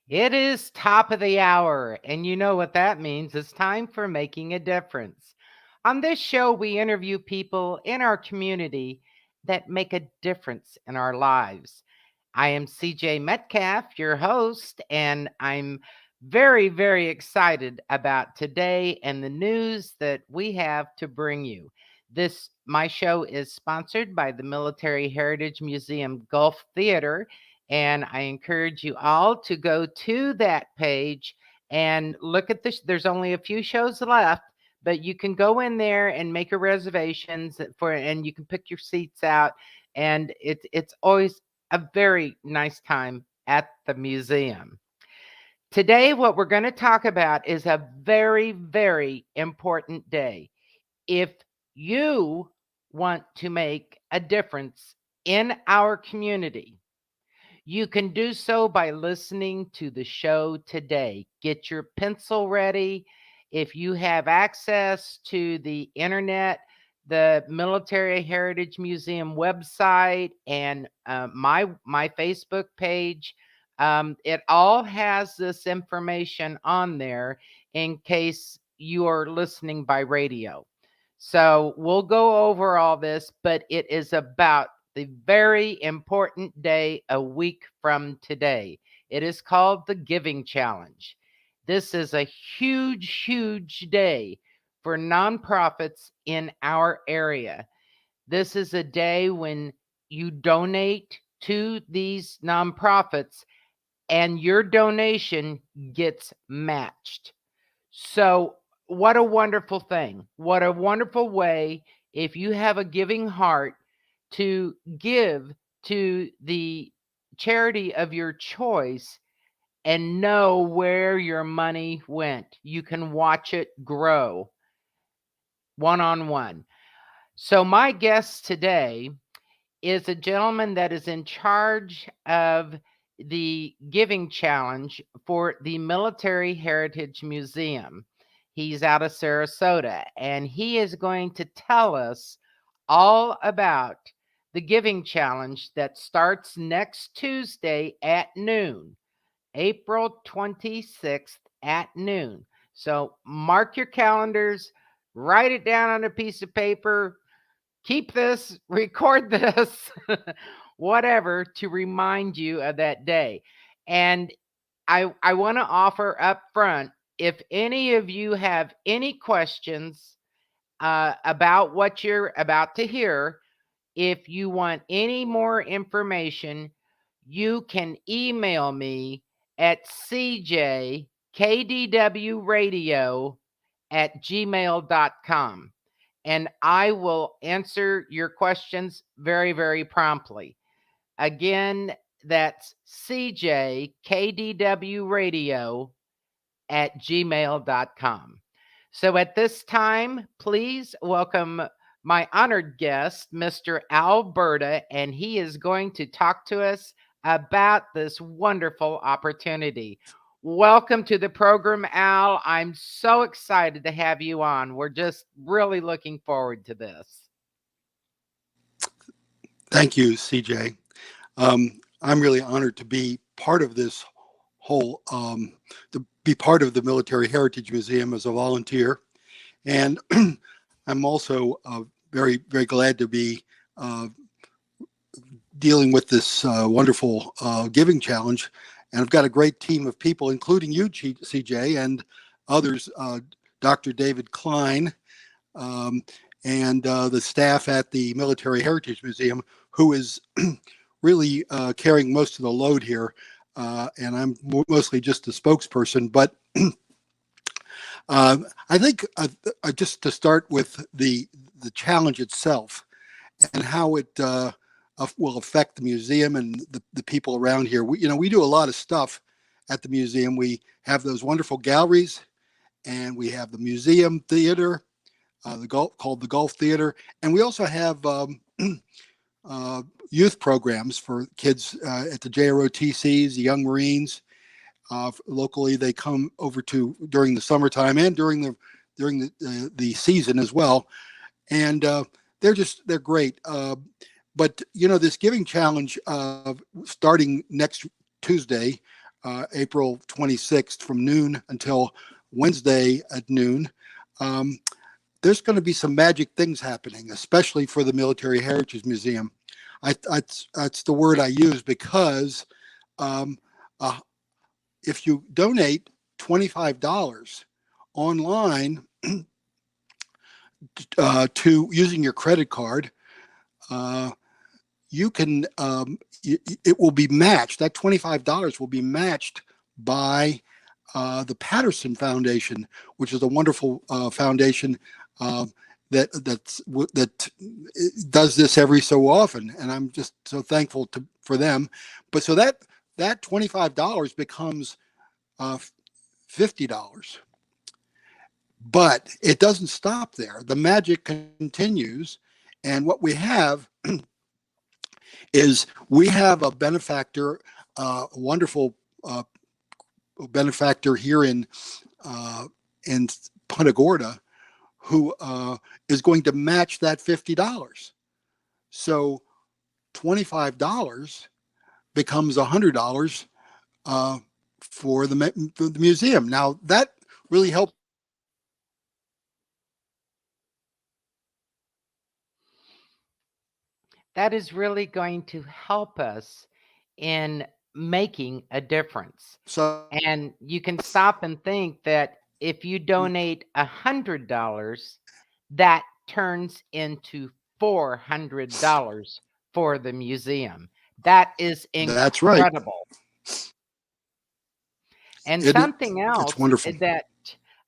It is top of the hour, and you know what that means. It's time for Making a Difference. On this show, we interview people in our community that make a difference in our lives. I am CJ Metcalfe, your host, and I'm very, very excited about today and the news that we have to bring you. My show is sponsored by the Military Heritage Museum Gulf Theater, and I encourage you all to go to that page and look at this. There's only a few shows left, but you can go in there and make a reservations for, and you can pick your seats out. And it's always a very nice time at the museum. Today, what we're going to talk about is a very, very important day. If you want to make a difference in our community, you can do so by listening to the show today. Get your pencil ready. If you have access to the internet, the Military Heritage Museum website, and my Facebook page, it all has this information on there in case you are listening by radio. So we'll go over all this, but it is about the very important day a week from today. It is called the Giving Challenge. This is a huge, huge day for nonprofits in our area. This is a day when you donate to these nonprofits and your donation gets matched. So, what a wonderful thing. What a wonderful way, if you have a giving heart, to give to the charity of your choice and know where your money went. You can watch it grow one on one. So, my guest today is a gentleman that is in charge of the Giving Challenge for the Military Heritage Museum. He's out of Sarasota, and he is going to tell us all about the Giving Challenge that starts next Tuesday at noon, April 26th at noon. So mark your calendars, write it down on a piece of paper, keep this, record this, whatever, to remind you of that day. And I want to offer up front, if any of you have any questions about what you're about to hear, if you want any more information, you can email me at cjkdwradio@gmail.com, and I will answer your questions very, very promptly. Again, that's cjkdwradio@gmail.com. So at this time, please welcome my honored guest, Mr. Al Burda, and he is going to talk to us about this wonderful opportunity. Welcome to the program, Al. I'm so excited to have you on. We're just really looking forward to this. Thank you, CJ. I'm really honored to be part of this whole, to be part of the Military Heritage Museum as a volunteer. And I'm also very, very glad to be dealing with this wonderful giving challenge. And I've got a great team of people, including you, CJ, and others, Dr. David Klein, um, and the staff at the Military Heritage Museum, who is really carrying most of the load here. And I'm mostly just a spokesperson. But I think just to start with the challenge itself and how it will affect the museum and the people around here. We do a lot of stuff at the museum. We have those wonderful galleries, and we have the museum theater, called the Gulf Theater, and we also have youth programs for kids at the JROTCs, the Young Marines. Locally, they come over to during the summertime and during the season as well, and they're great. But this giving challenge starting next Tuesday, April 26th from noon until Wednesday at noon. Um, there's going to be some magic things happening, especially for the Military Heritage Museum. That's the word I use because um, uh, if you donate $25 online to using your credit card, uh, you can it will be matched. That $25 will be matched by the Patterson Foundation, which is a wonderful foundation uh, that does this every so often, and I'm just so thankful for them. But so that $25 becomes $50. But it doesn't stop there. The magic continues, and what we have is we have a benefactor, a wonderful benefactor here in Punta Gorda, who is going to match that $50. So $25 becomes $100 uh, for the museum. Now that really helps. That is really going to help us in making a difference. So And you can stop and think that if you donate $100, that turns into $400 for the museum. That is that's right. incredible. And It, something it's else wonderful. that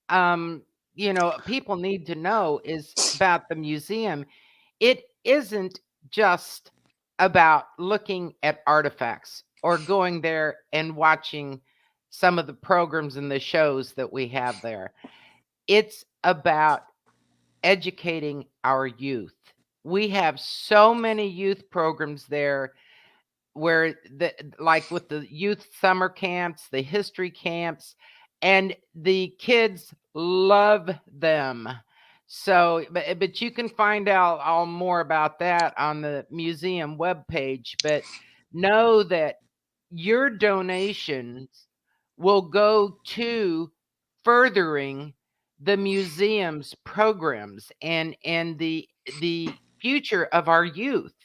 um, people need to know is about the museum. It isn't just about looking at artifacts or going there and watching some of the programs and the shows that we have there. It's about educating our youth. We have so many youth programs there where like with the youth summer camps, the history camps, and the kids love them. So, but you can find out all more about that on the museum webpage. But know that your donations will go to furthering the museum's programs and the future of our youth.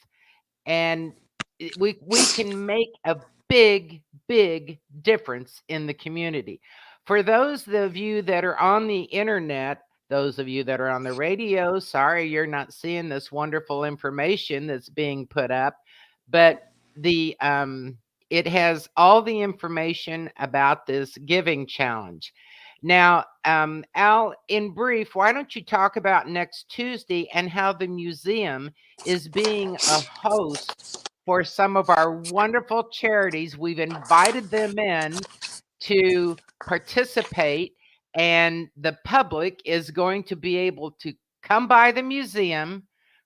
And we can make a big difference in the community. For those of you that are on the internet, those of you that are on the radio, sorry you're not seeing this wonderful information that's being put up, but the it has all the information about this giving challenge. Now, Al, in brief, why don't you talk about next Tuesday and how the museum is being a host for some of our wonderful charities? We've invited them in to participate, and the public is going to be able to come by the museum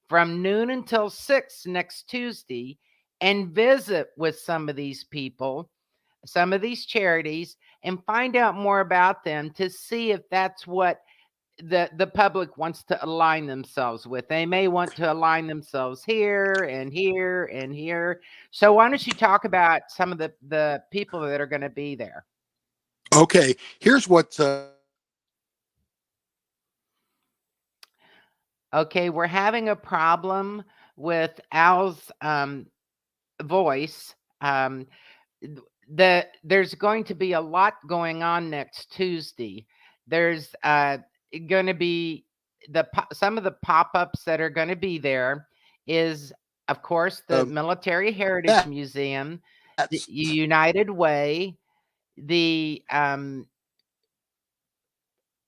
from noon until 6 next Tuesday and visit with some of these people, some of these charities, and find out more about them to see if that's what the public wants to align themselves with. They may want to align themselves here and here and here. So why don't you talk about some of the people that are going to be there? Okay, here's what Okay, we're having a problem with Al's voice. There's going to be a lot going on next Tuesday. There's going to be some of the pop-ups that are going to be there is, of course, the Military Heritage that's Museum, the United Way, the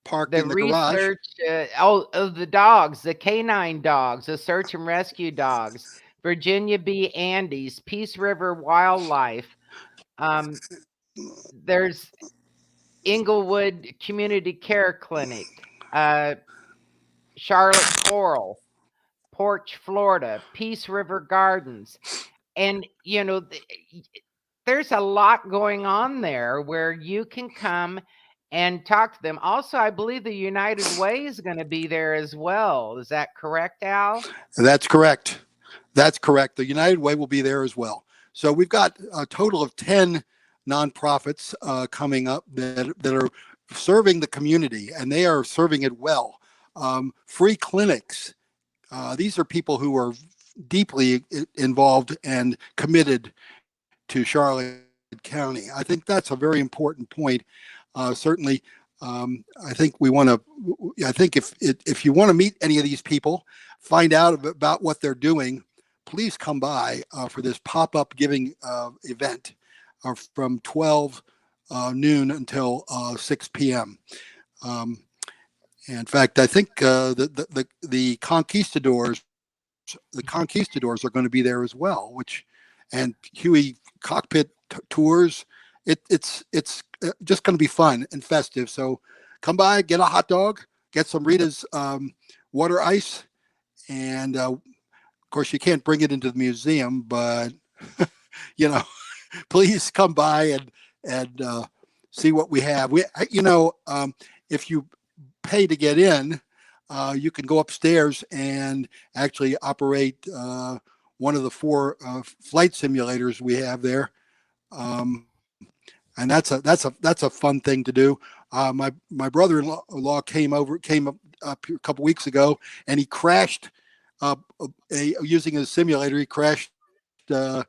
parked the in the garage. research, of the dogs, the canine dogs, the search and rescue dogs, Virginia B. Andes, Peace River Wildlife. Um, there's Inglewood Community Care Clinic, uh, Charlotte Coral, Porch, Florida, Peace River Gardens. And, there's a lot going on there where you can come and talk to them. Also, I believe the United Way is going to be there as well. Is that correct, Al? That's correct. That's correct. The United Way will be there as well. So we've got a total of 10 nonprofits coming up that are serving the community, and they are serving it well. Free clinics. These are people who are deeply involved and committed to Charlotte County. I think that's a very important point. Certainly, I think we want to. I think if you want to meet any of these people, find out about what they're doing, please come by for this pop-up giving event from 12 noon until 6 p.m. Um, in fact, I think the conquistadors are going to be there as well, and Huey cockpit tours. It's just going to be fun and festive. So come by, get a hot dog, get some Rita's water ice, and of course you can't bring it into the museum, but you know, please come by and see what we have. If you pay to get in, you can go upstairs and actually operate one of the four flight simulators we have there. Um, and that's a fun thing to do. My brother-in-law came up a couple weeks ago, and he crashed using his simulator. He crashed a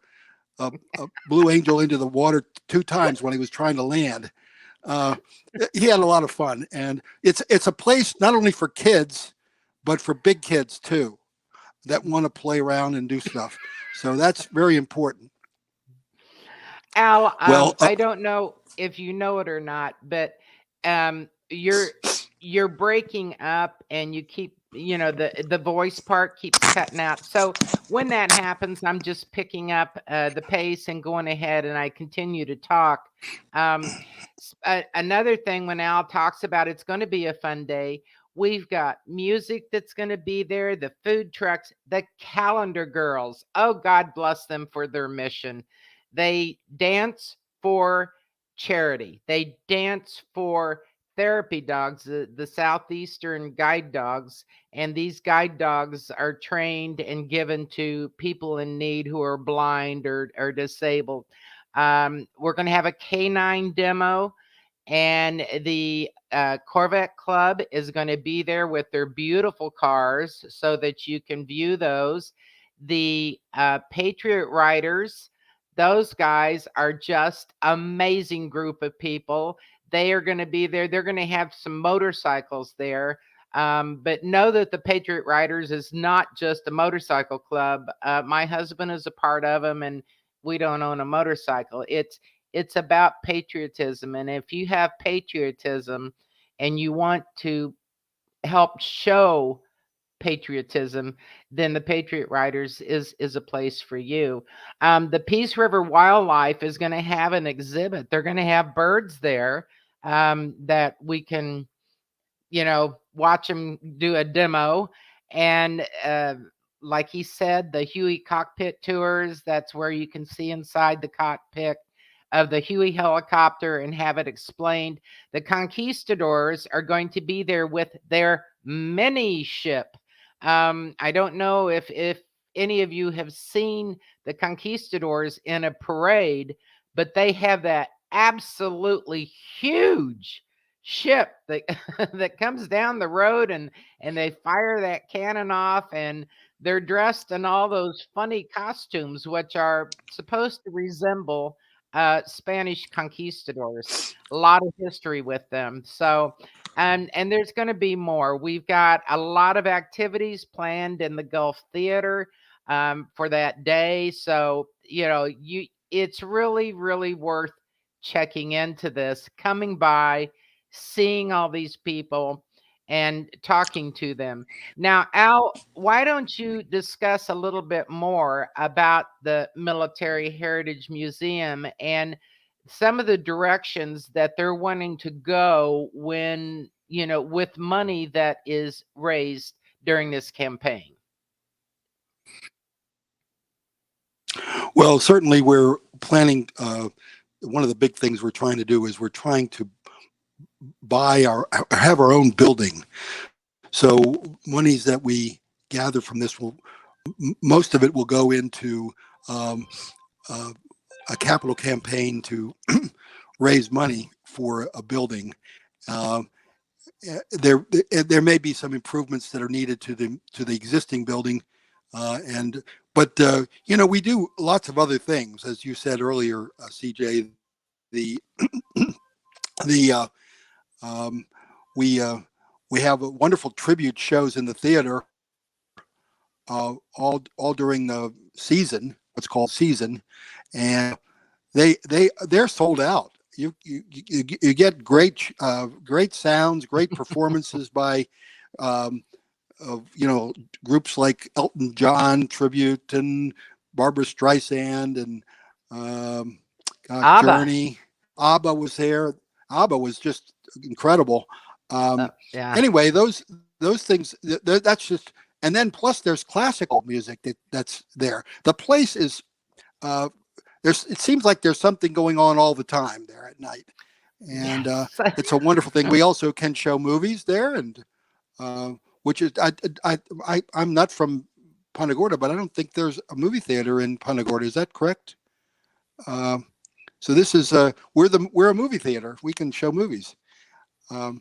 Blue Angel into the water 2 times when he was trying to land. Uh, he had a lot of fun, and it's a place not only for kids, but for big kids too that want to play around and do stuff. So that's very important. Al, Well, I don't know if you know it or not, but you're breaking up, and you keep, the voice part keeps cutting out. So when that happens, I'm just picking up the pace and going ahead, and I continue to talk. Another thing, when Al talks about it's going to be a fun day, we've got music that's going to be there, the food trucks, the calendar girls. Oh, God bless them for their mission. They dance for charity. They dance for therapy dogs, the Southeastern guide dogs. And these guide dogs are trained and given to people in need who are blind or disabled. We're going to have a canine demo, and the Corvette Club is going to be there with their beautiful cars so that you can view those. The Patriot Riders, those guys are just amazing group of people. They are going to be there. They're going to have some motorcycles there. But know that the Patriot Riders is not just a motorcycle club. My husband is a part of them, and we don't own a motorcycle. It's about patriotism, and if you have patriotism and you want to help show patriotism, then the Patriot Riders is a place for you. The Peace River Wildlife is going to have an exhibit. They're going to have birds there that we can, watch them do a demo. And like he said, the Huey cockpit tours, that's where you can see inside the cockpit of the Huey helicopter and have it explained. The conquistadors are going to be there with their mini ship. I don't know if any of you have seen the conquistadors in a parade, but they have that absolutely huge ship that that comes down the road, and they fire that cannon off, and they're dressed in all those funny costumes which are supposed to resemble Spanish conquistadors. A lot of history with them. So, and there's going to be more. We've got a lot of activities planned in the Gulf Theater for that day. So, it's really, really worth checking into this, coming by, seeing all these people, and talking to them. Now, Al, why don't you discuss a little bit more about the Military Heritage Museum and some of the directions that they're wanting to go when, with money that is raised during this campaign? well, certainly we're planning. One of the big things we're trying to do is we're trying to have our own building. So monies that we gather from this will most of it will go into um, uh, a capital campaign to raise money for a building. Um, there may be some improvements that are needed to the existing building, and but we do lots of other things, as you said earlier, CJ. The um, we we have wonderful tribute shows in the theater all during the season, what's called season, and they're sold out. You get great sounds, great performances by um, groups like Elton John tribute and Barbara Streisand and um, ABBA. Journey. ABBA was there. ABBA was just incredible. Yeah. Anyway, those things that's just, and then plus there's classical music that's there. The place is uh, there's it seems like there's something going on all the time there at night, and Yes. it's a wonderful thing. We also can show movies there, and which is I'm not from Punta Gorda, but I don't think there's a movie theater in Punta Gorda. Is that correct? Uh, so this is we're a movie theater. We can show movies. Um,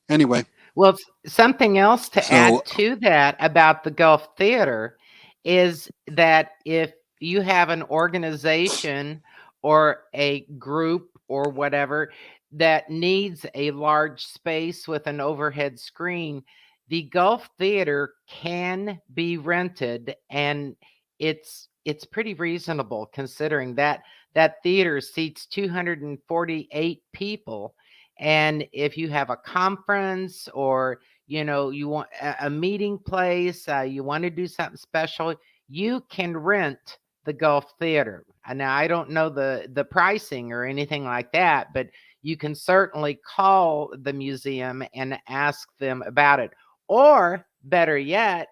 anyway, Well, something else to so add to that about the Gulf Theater is that if you have an organization or a group or whatever that needs a large space with an overhead screen, the Gulf Theater can be rented, and it's pretty reasonable considering that that theater seats 248 people. And if you have a conference or you want a meeting place, you want to do something special, you can rent the Gulf Theater. Now I don't know the pricing or anything like that, but you can certainly call the museum and ask them about it. Or better yet,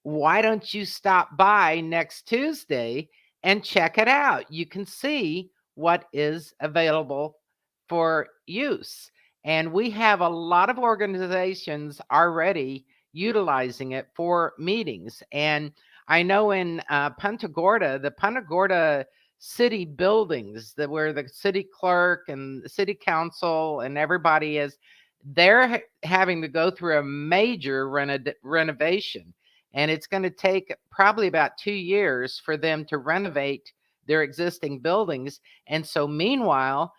why don't you stop by next Tuesday and check it out? You can see what is available for use. And we have a lot of organizations already utilizing it for meetings. And I know in Punta Gorda, the Punta Gorda city buildings, where the city clerk and the city council and everybody is, they're having to go through a major renovation. And it's going to take probably about 2 years for them to renovate their existing buildings. And so, meanwhile,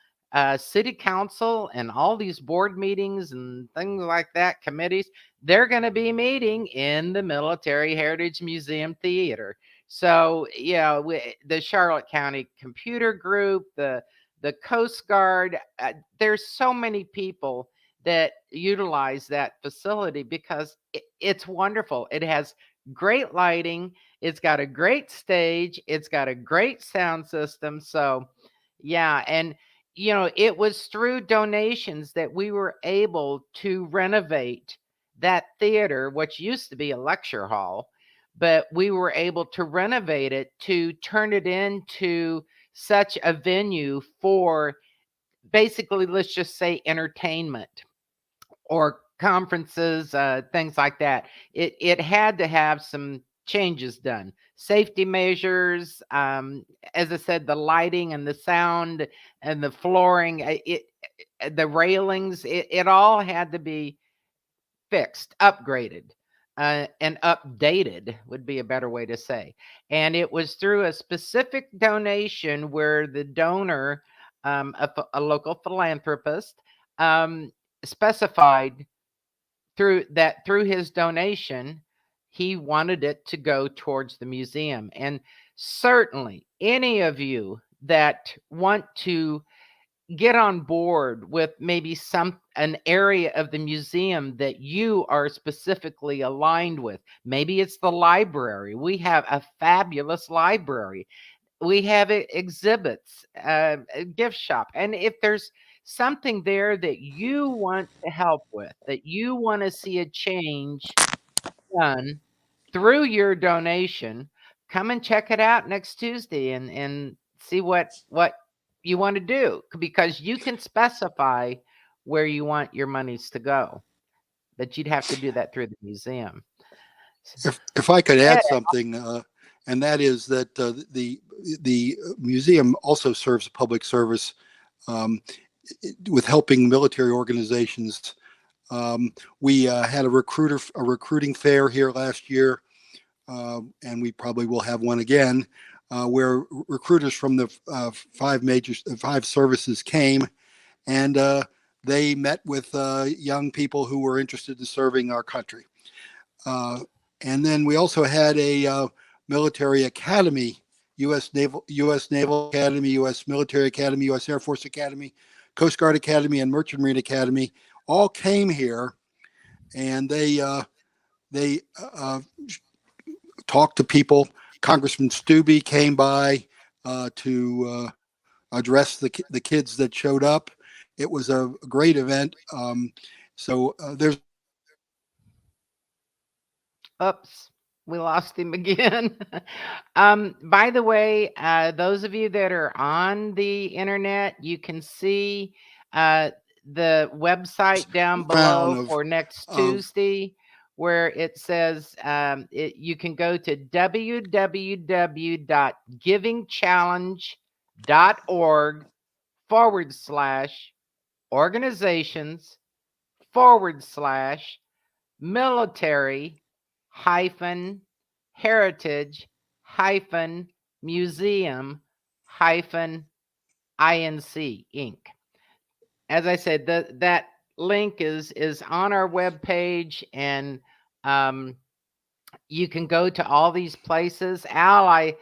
city council and all these board meetings and things like that, committees, they're going to be meeting in the Military Heritage Museum Theater. So, the Charlotte County Computer Group, the Coast Guard, there's so many people that utilize that facility because it's wonderful. It has great lighting, it's got a great stage, it's got a great sound system. So, yeah, and it was through donations that we were able to renovate that theater, which used to be a lecture hall, but we were able to renovate it to turn it into such a venue for basically, let's just say, entertainment or conferences, things like that. It had to have some changes done, safety measures. As I said, the lighting and the sound and the flooring, the railings, it all had to be fixed, upgraded. And updated would be a better way to say. And it was through a specific donation where the donor, a local philanthropist, um, specified through his donation, he wanted it to go towards the museum. And certainly, any of you that want to get on board with maybe an area of the museum that you are specifically aligned with. Maybe it's the library. We have a fabulous library. We have exhibits, a gift shop. And if there's something there that you want to help with, that you want to see a change done through your donation, come and check it out next Tuesday and see what you want to do, because you can specify where you want your monies to go. But you'd have to do that through the museum. if I could Ed, add something, and that is that the museum also serves a public service um, with helping military organizations. We had a recruiting fair here last year, and we probably will have one again, where recruiters from the five services came, and they met with young people who were interested in serving our country. Uh, and then we also had a military academy, U.S. Naval Academy, U.S. Military Academy, U.S. Air Force Academy, Coast Guard Academy, and Merchant Marine Academy all came here, and they talked to people. Congressman Stubbe came by to address the kids that showed up. It was a great event. So there's Oops, we lost him again. By the way, those of you that are on the internet, you can see uh, the website down crown below for next of Tuesday, where it says you can go to www.givingchallenge.org/organizations military hyphen heritage hyphen museum hyphen inc inc. As I said, that link is on our web page, and um, you can go to all these places. Al,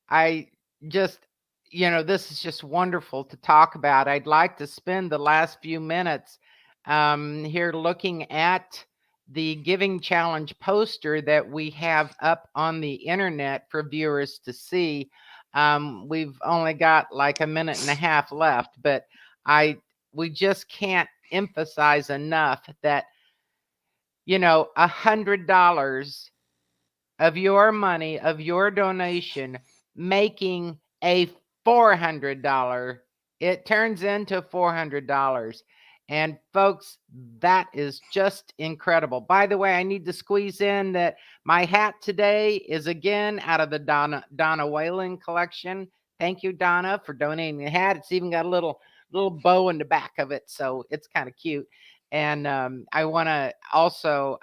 I just, this is just wonderful to talk about. I'd like to spend the last few minutes here looking at the Giving Challenge poster that we have up on the internet for viewers to see. We've only got like a minute and a half left, but we just can't emphasize enough that, $100 of your money, of your donation, making a $400, it turns into $400. And folks, that is just incredible. By the way, I need to squeeze in that my hat today is again out of the Donna Whalen collection. Thank you, Donna, for donating the hat. It's even got a little bow in the back of it, so it's kind of cute. And I want to also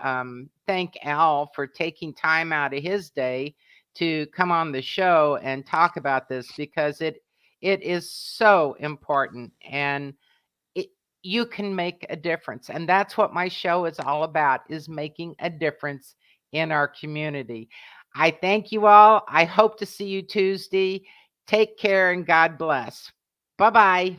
thank Al for taking time out of his day to come on the show and talk about this, because it is so important, and it, you can make a difference. And that's what my show is all about, is making a difference in our community. I thank you all. I hope to see you Tuesday. Take care and God bless. Bye-bye.